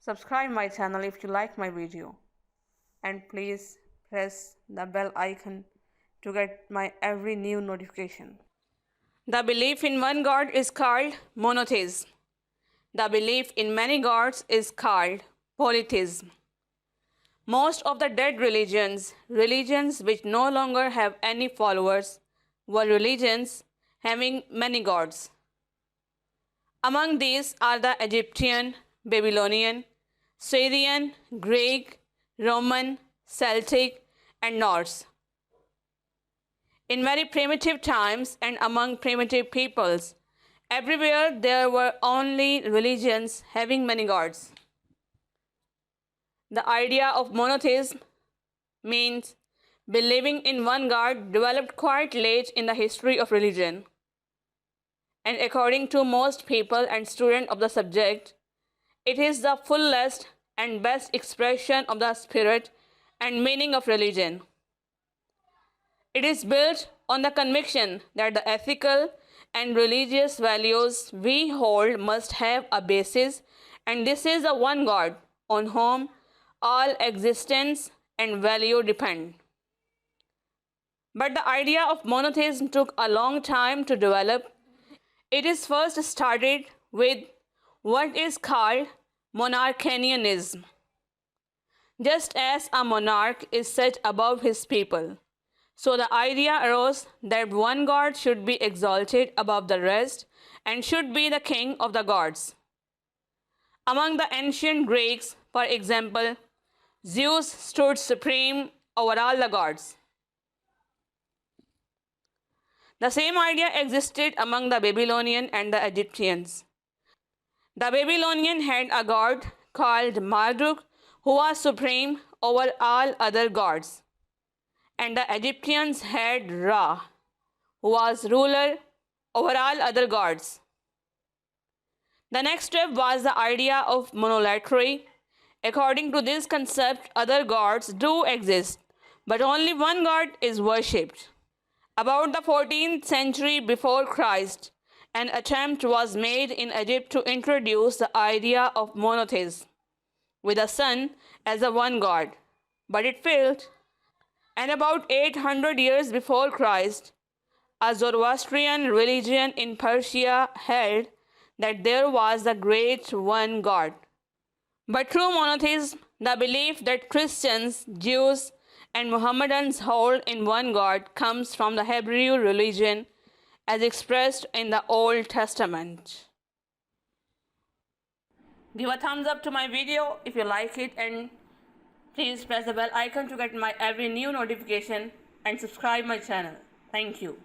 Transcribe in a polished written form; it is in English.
Subscribe my channel if you like my video, and please press the bell icon to get my every new notification. The belief in one God is called monotheism. The belief in many gods is called polytheism. Most of the dead religions which no longer have any followers, were religions having many gods. Among these are the Egyptian, Babylonian, Syrian, Greek, Roman, Celtic, and Norse. In very primitive times and among primitive peoples, everywhere there were only religions having many gods. The idea of monotheism means believing in one God developed quite late in the history of religion. And according to most people and students of the subject, it is the fullest and best expression of the spirit and meaning of religion. It is built on the conviction that the ethical and religious values we hold must have a basis, and this is the one God on whom all existence and value depend. But the idea of monotheism took a long time to develop. It is first started with what is called Monarchism. Just as a monarch is set above his people, so the idea arose that one God should be exalted above the rest and should be the king of the gods. Among the ancient Greeks, for example, Zeus stood supreme over all the gods. The same idea existed among the Babylonian and the Egyptians. The Babylonian had a god called Marduk, who was supreme over all other gods. And the Egyptians had Ra, who was ruler over all other gods. The next step was the idea of monolatry. According to this concept, other gods do exist, but only one God is worshipped. About the 14th century before Christ, an attempt was made in Egypt to introduce the idea of monotheism, with the sun as the one God, but it failed. And about 800 years before Christ, a Zoroastrian religion in Persia held that there was the great one God. But true monotheism, the belief that Christians, Jews, and Mohammedans hold in one God, comes from the Hebrew religion as expressed in the Old Testament. Give a thumbs up to my video if you like it, and please press the bell icon to get my every new notification and subscribe my channel. Thank you.